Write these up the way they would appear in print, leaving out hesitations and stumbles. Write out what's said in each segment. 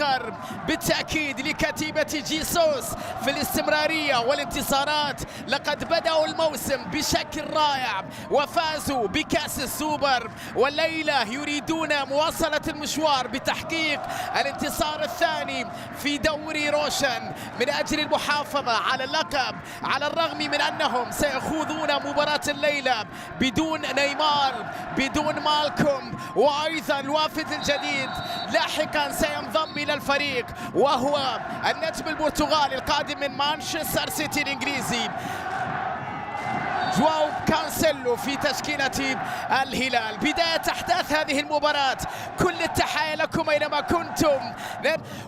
آخر بالتأكيد لكتيبة جيسوس في الاستمرارية والانتصارات. لقد بدأوا الموسم بشكل رائع وفازوا بكأس السوبر، والليلة يريدون مواصلة المشوار بتحقيق الانتصار الثاني في دوري روشن من أجل المحافظة على اللقب، على الرغم من أنهم سيخوضون مباراة الليلة بدون نيمار بدون مالكوم، وأيضا الوافد الجديد لاحقا سينضم إلى الفريق وهو النجم البرتغالي القادم من مانشستر سيتي الإنجليزي جواو كانسيلو في تشكيلة الهلال. بداية أحداث هذه المباراة، كل التحايا لكم أينما كنتم،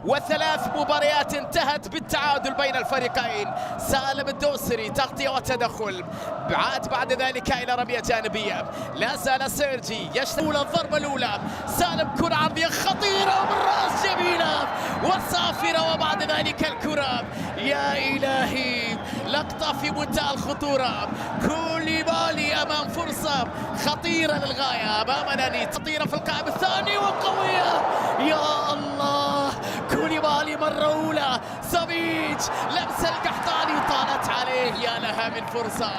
وثلاث مباريات انتهت بالتعادل بين الفريقين. سالم الدوسري تغطية وتدخل، عاد بعد ذلك إلى رمية جانبية، لا زال سيرجي يشتغل الضربة الأولى، سالم كرة عرضية خطيرة من رأس جميلة وصافرة، وبعد ذلك الكرة يا إلهي لقطة في منتهى الخطورة. كوليبالي أمام فرصة خطيرة للغاية أمام ناني، خطيرة في القائم الثاني وقوية يا الله. كوليبالي مرة أولى، سافيتش لمسة القحطاني طالت عليه، يا لها من فرصة،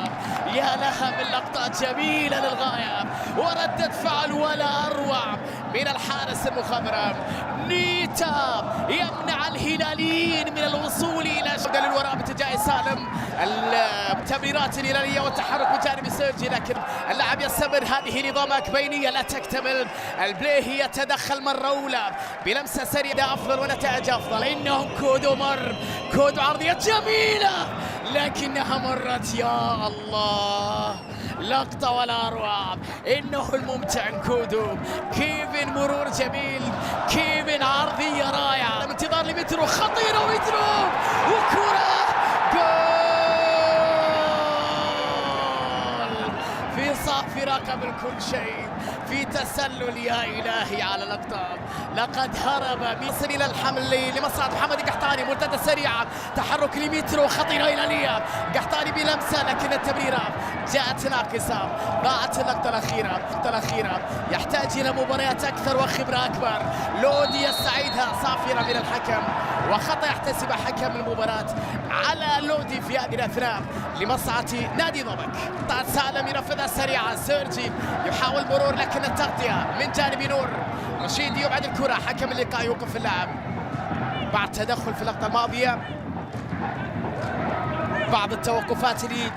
يا لها من لقطات جميلة للغاية وردة فعل ولا أروع من الحارس المخضرم. نيتا يمنع الهلاليين من الوصول إلى شغل الوراء باتجاه سالم. التمريرات الهلالية والتحرك بجانب سيرجي، لكن اللاعب يستمر. هذه نظامات بينية لا تكتمل. البليهي يتدخل مرة أولى بلمسة سريعة أفضل ونتائج أفضل. إنهم كودو مر، كودو عرضية جميلة لكنها مرت، يا الله لقطة ولا أروع. إنه الممتع كودو. كيفن مرور جميل، كيفن عرضية رائعة، انتظار لمترو خطيرة، ومترو وكرة جول في صافرة قبل كل شيء، في تسلل يا إلهي على لقطة. لقد هرب ميسر إلى الحمل لمصلحة محمد القحطاني، مرتدة سريعة، تحرك لمترو خطيرة هلالية، قحطاني بلمسة لكن التمريرة جاءت ناقصة، ضاعت اللقطة الأخيرة. يحتاج إلى مباريات أكثر وخبرة أكبر. لودي يستعيدها صافرة من الحكم، وخطأ يحتسب حكم المباراة على لودي في هذه الأثناء لمصلحة نادي ضبك. قطعت سالم ينفذها سريعة، سيرجي يحاول مرور لكن التغطية من جانب نور. رشيد يبعد الكرة، حكم اللقاء يوقف اللاعب بعد تدخل في اللقطة الماضية. بعض التوقفات اللي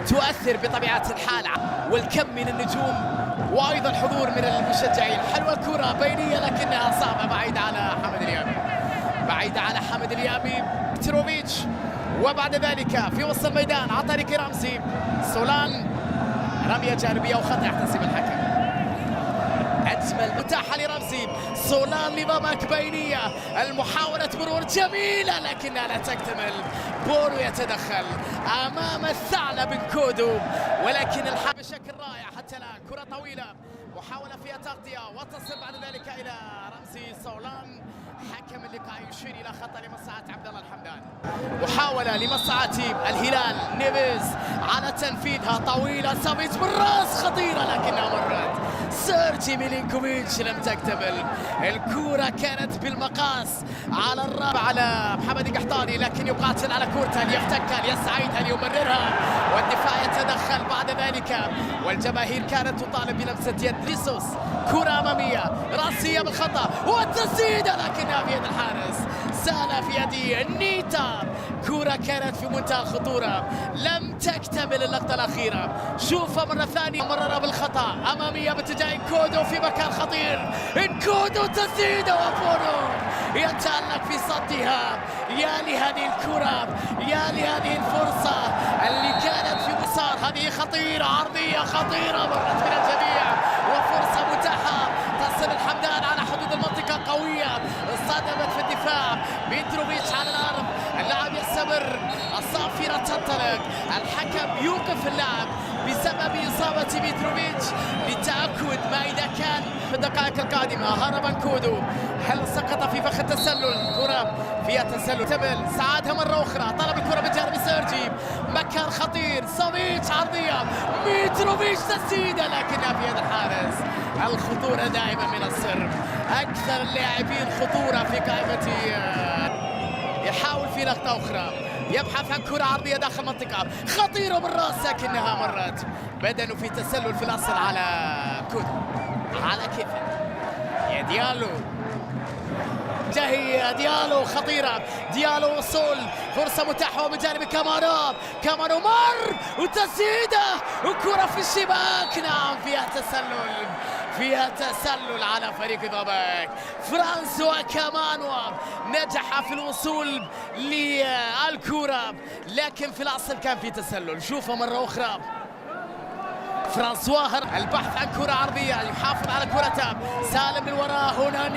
تؤثر بطبيعة الحال والكم من النجوم وأيضا الحضور من المشجعين. حلوة الكرة بينية لكنها صعبة، بعيدة على حمد اليامي. بتروفيتش، وبعد ذلك في وسط الميدان عن طريق رمزي سولان، رمية جانبية وخطأ يحتسب الحكم. أجمل متاحة لرمزي، سولان نظامك بينية، المحاولة مرور جميلة لكنها لا تكتمل. بورو يتدخل أمام الثعلب كودو، ولكن الحق بشكل رائع حتى الآن. كرة طويلة، محاولة فيها تغطية وتصل بعد ذلك إلى رمزي سولان. حكم اللقاء يشير إلى خطأ لمصلحة عبد الله الحمدان. محاولة لمصلحة الهلال، نيفيز على تنفيذها طويلة، سافيتش بالراس خطيرة لكنها مرت. سيرجي ميلينكوفيتش لم تكتمل. الكرة كانت بالمقاس على الرابع على محمد القحطاني، لكن يقاتل على كورتها ليفتكها ليستعيدها ليمررها، والدفاع يتدخل بعد ذلك، والجماهير كانت تطالب بلمسة يد ليسوس. كرة أمامية رأسية بالخطأ والتسديدة لكنها في يد الحارس، سال في يد نيتا. كرة كانت في منتهى الخطورة، لم تكتمل اللقطة الأخيرة. شوفها مرة ثانية، مررها بالخطأ أمامية باتجاه كودو في مكان خطير. كودو تسديدة وبورو يتألق في صدها. يا لهذه الكرة، يا لهذه الفرصة اللي كانت في مسار. هذه خطيرة، عرضية خطيرة مرت من الجميع، وفرصة متاحة تصل الحمدان على حدود المنطقة قوية، صدمت في الدفاع. متروفيتش على الأرض، اللاعب يستمر، الصافرة تنطلق، الحكم يوقف اللعب بسبب إصابة متروفيتش للتأكد ما إذا كان في الدقائق القادمة. هربا كودو، هل سقط في فخ التسلل؟ كرة فيها تسلل، تبل سعادها مرة أخرى، طلب الكرة بجانب سيرجي، مكان خطير، سافيتش عرضية، متروفيتش تسديدة لكنها في يد الحارس. الخطورة دائما من السر، أكثر اللاعبين خطورة في قائمة لقطة أخرى، يبحث عن كرة عرضية داخل المنطقة خطيرة بالراس، لكنها مرت بدنه في تسلل في الأصل على كودو، على كيف يا ديالو. جاهية ديالو خطيرة، ديالو وصول، فرصة متاحة من جانب كامانو مر وتسديدة وكرة في الشباك. نعم فيها تسلل على فريق ضبك. فرانسوا كامانو نجح في الوصول للكرة، لكن في الأصل كان في تسلل. شوفها مرة أخرى فرانسوا، البحث عن كرة عرضية، يحافظ على كرته، سالم من وراء، هنا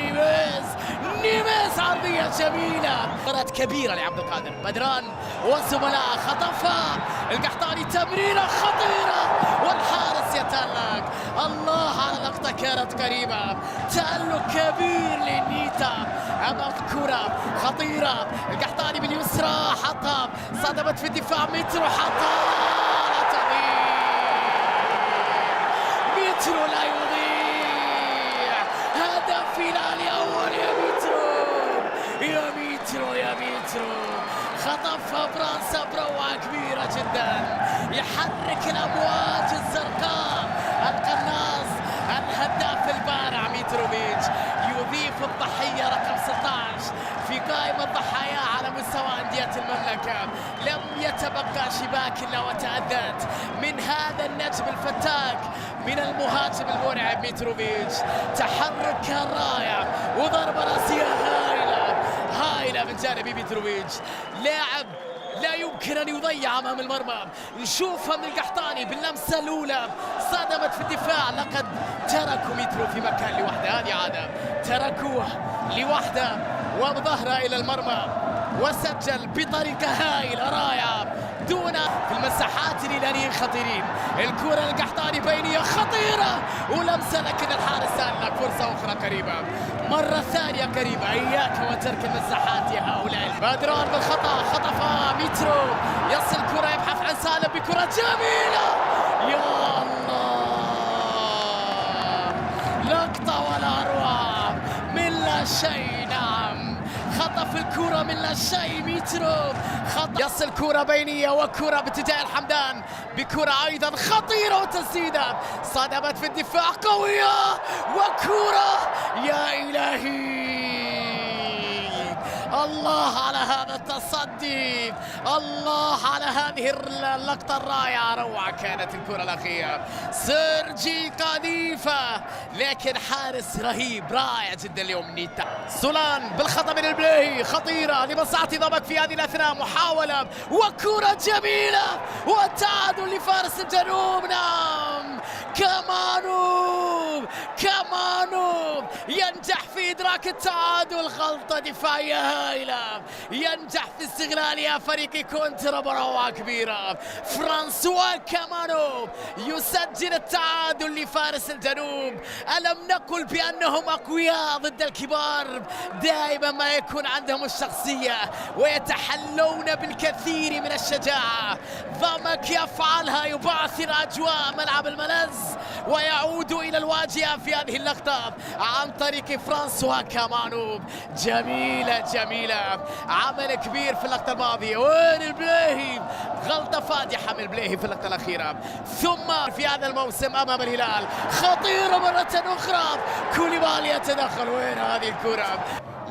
نيميز عرضية جميلة، مباراة كبيرة لعبد القادر بدران والزملاء. خطفها القحطاني، تمريرة خطيرة والحارس يتألق. الله على لقطة كانت قريبة، تألق كبير لنيتا أمام كرة خطيرة. القحطاني باليسرى حطها، صدمت في الدفاع، مترو حطها، مترو لا يضيع، هدف هلالي أول يا مترو خطفها براسه بروعة كبيرة جدا، يحرك الأمواج الزرقاء. القناص الهداف البارع ميتروفيتش يضيف الضحية رقم 16 في قائمة الضحايا على مستوى أندية المملكة. لم يتبقى شباك إلا وتأذت من هذا النجم الفتاك، من المهاجم المرعب ميتروفيتش. تحرك رائع وضربة راسية هائلة من جانب ميتروفيتش، لاعب لا يمكن أن يضيع أمام المرمى. نشوفها من القحطاني باللمسة الأولى، صدمت في الدفاع. لقد تركوا مترو في مكان لوحده، هذه عادة، تركوه لوحده وبظهره إلى المرمى، وسجل بطريقة هائلة رائعة دون في المساحات الإيرانيين خطيرين. الكرة القحطاني بينية خطيرة ولمسة، لكن الحارس سألك فرصة أخرى قريبة، مرة ثانية قريبة. إياك وترك المساحات يا هؤلاء. بدران بالخطأ، خطفها مترو، يصل كرة، يبحث عن سالم بكرة جميلة، يا الله، لقطة ولا أروع من لا شيء. نعم خطف الكرة من لا شيء مترو، يصل كرة بينية وكرة باتجاه الحمدان، بكرة أيضا خطيرة وتسديدة، صدمت في الدفاع قوية وكرة، يا إلهي الله على هذا التصدي، الله على هذه اللقطة الرائعة. روعة كانت الكرة الأخيرة، سيرجي قذيفة، لكن حارس رهيب رائع جدا اليوم نيتا. سولان بالخطأ من البلاهي، خطيرة لمصلحة ضبك في هذه الأثناء، محاولة وكرة جميلة والتعادل لفارس الجنوب. نعم كامانو ينجح في إدراك التعادل، غلطة دفاعية هائلة ينجح في استغلالها فريق كونترا بروعة كبيرة. فرانسوا كامانو يسجل التعادل لفارس الجنوب. ألم نقل بأنهم أقوياء ضد الكبار؟ دائما ما يكون عندهم الشخصية ويتحلون بالكثير من الشجاعة. ضمك يفعلها، يبعثر أجواء ملعب الملز ويعود إلى الواجهة في هذه اللقطة عن طريق فرانسوا كامانو. جميلة، عمل كبير في اللقطة الماضية. وين البلاهي؟ غلطة فادحة من البلاهي في اللقطة الأخيرة. ثم في هذا الموسم أمام الهلال خطيرة مرة أخرى، كوليبالي يتدخل. وين هذه الكرة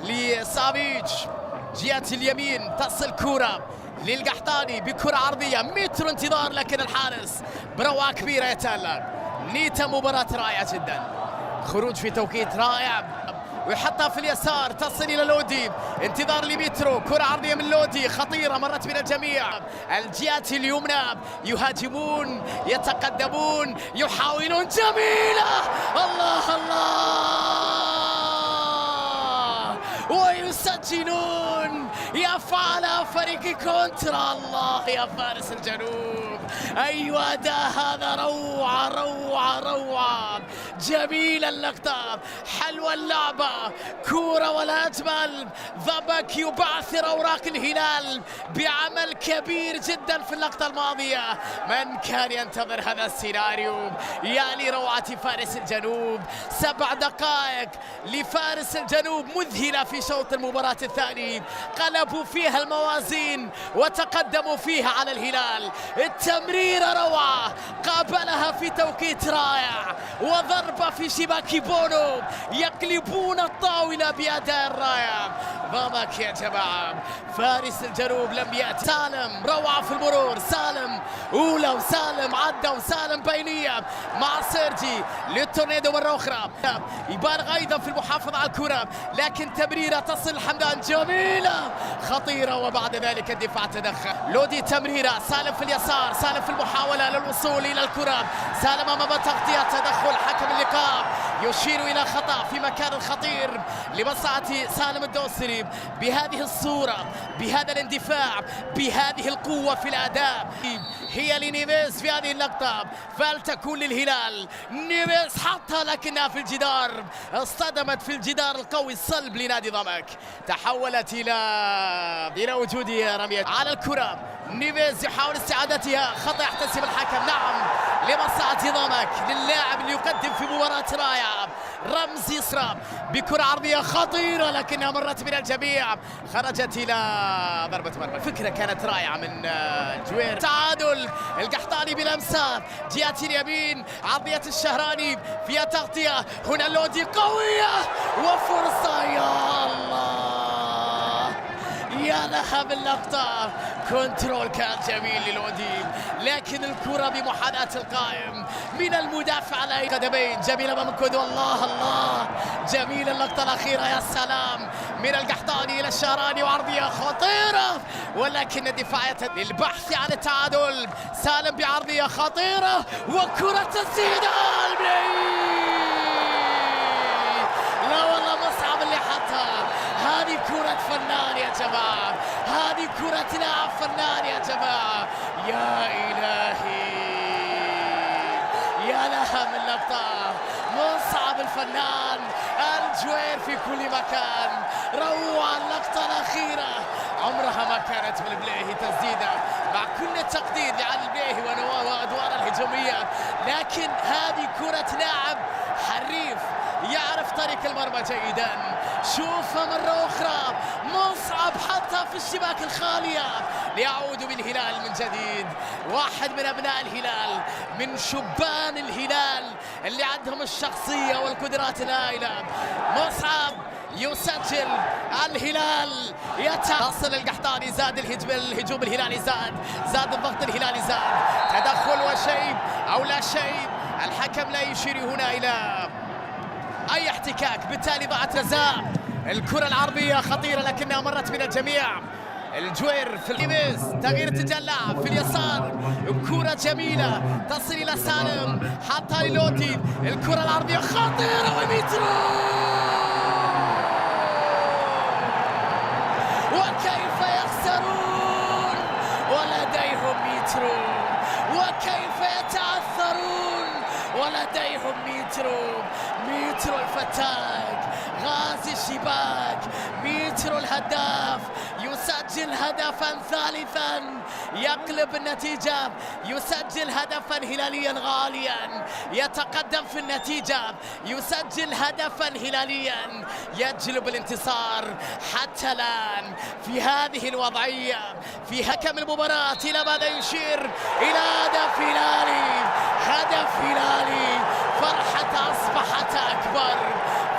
لسافيتش جهة اليمين، تصل كرة للقحطاني بكرة عرضية، متر انتظار، لكن الحارس بروعة كبيرة يتألق. نيتا مباراة رائعة جدا، خروج في توقيت رائع، ويحطها في اليسار، تصل إلى لودي، انتظار لمترو، كرة عرضية من لودي خطيرة، مرت من الجميع. الجهات اليمنى يهاجمون، يتقدمون، يحاولون، جميلة، الله ويسجلون، يفعلها فريق كونترا. الله يا فارس الجنوب، أيوة أداء هذا، روعة جميلة اللقطة، حلوة اللعبة، كورة ولا أجمل. ضبك يبعثر أوراق الهلال بعمل كبير جدا في اللقطة الماضية. من كان ينتظر هذا السيناريو؟ يعني روعة فارس الجنوب. 7 دقائق لفارس الجنوب مذهلة في شوط المباراة الثاني، قلبوا فيها الموازين وتقدموا فيها على الهلال. التمريرة روعة، قابلها في توقيت رائع وضربة في شباك بونو، يقلبون الطاولة بأداء رائع. ضمك يا جماعة، فارس الجنوب لم يأتي. سالم روعة في المرور، سالم أولى وسالم عدى وسالم بينية مع سيرجي للتورنيدو مرة أخرى، يبالغ أيضا في المحافظة على الكرة، لكن تمريرة تصل حمدان جميلة خطيرة، وبعد ذلك الدفاع تدخل. لودي تمريرة، سالم في اليسار، سالم في المحاولة للوصول إلى الكرة، سالم أمام تغطية، تدخل حكم اللقاء يشير إلى خطأ في مكان خطير لمصلحة سالم الدوسري. بهذه الصورة، بهذا الاندفاع، بهذه القوة في الأداء، هي لنيفيز في هذه اللقطة، فلتكون للهلال. نيفيز حطها لكنها في الجدار، اصطدمت في الجدار القوي الصلب لنادي ضمك، تحولت إلى وجود رمية على الكرة. نيفيز يحاول استعادتها، خطأ يحتسب الحكم، نعم لمصلحة ضمك، للاعب اللي يقدم في مباراة رائعة. رمز يسرى بكرة عرضية خطيرة لكنها مرت من الجميع، خرجت إلى ضربة مرمى. فكرة كانت رائعة من جوير. تعادل، القحطاني بلمسة جهة اليمين، عرضية الشهراني فيها تغطية، هنا لودي قوية وفرصة، يا الله يا لها باللقطة. كنترول كان جميل للودي، لكن الكرة بمحاذاة القائم من المدافع على قدمين. جميلة ممكود، والله الله جميل اللقطة الأخيرة، يا سلام، من القحطاني إلى الشهراني وعرضية خطيرة، ولكن الدفاعية للبحث عن التعادل. سالم بعرضية خطيرة وكرة تسديد لا والله مصعب اللي حطها. هذه كرة فنان يا جماعة، هذه كرة لاعب فنان يا جماعة، يا إلهي يا لها من لقطة. مصعب الفنان، الجوير في كل مكان، روعة اللقطة الأخيرة، عمرها ما كانت من البليهي تسديدة، مع كل التقدير لعلي البليهي ونواه وأدوار الهجومية، لكن هذه كرة لاعب حريف يعرف طريق المرمى جيدا. شوفها مرة أخرى، مصعب حتى في الشباك الخالية ليعود بالهلال من جديد. واحد من أبناء الهلال، من شبان الهلال اللي عندهم الشخصية والقدرات الهائلة. مصعب يسجل، الهلال يتصل. القحطاني زاد الهجوم الهلالي، زاد الضغط الهلالي، زاد تدخل وشيب أو لا شيب، الحكم لا يشير هنا إلى أي احتكاك، بالتالي ضاعت جزاء. الكرة العرضية خطيرة لكنها مرت من الجميع. الجوير في اليمين، تغيير اتجاه اللاعب في اليسار، كرة جميلة تصل إلى سالم، حطها للودي، الكرة العرضية خطيرة وميترو، وكيف يخسرون ولديهم ميترو، وكيف يتعثرون ولديهم ميترو الفتاك، غازي الشباك، ميترو الهداف يسجل هدفا ثالثا، يقلب النتيجة، يسجل هدفا هلاليا غاليا، يتقدم في النتيجة، يسجل هدفا هلاليا، يجلب الانتصار حتى الآن في هذه الوضعية. في حكم المباراة إلى ماذا يشير؟ إلى هدف هلالي، هدف هلالي، فرحة أصبحت أكبر،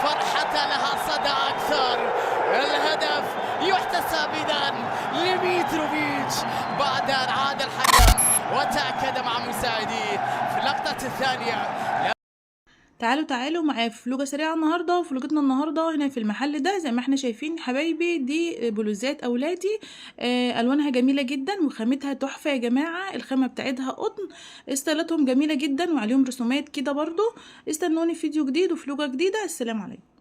فرحة لها صدى أكثر. الهدف يحتسب إذن لميتروفيتش بعد أن عاد الحكم وتأكد مع مساعديه في اللقطة الثانية. تعالوا معايا في فلوجة سريعة النهاردة. فلوجتنا النهاردة هنا في المحل ده زي ما احنا شايفين حبايبي، دي بلوزات أولادي، ألوانها جميلة جدا وخامتها تحفة يا جماعة، الخامة بتاعتها قطن، استايلاتهم جميلة جدا وعليهم رسومات كده برضو. استنوني في فيديو جديد وفلوجة جديدة. السلام عليكم.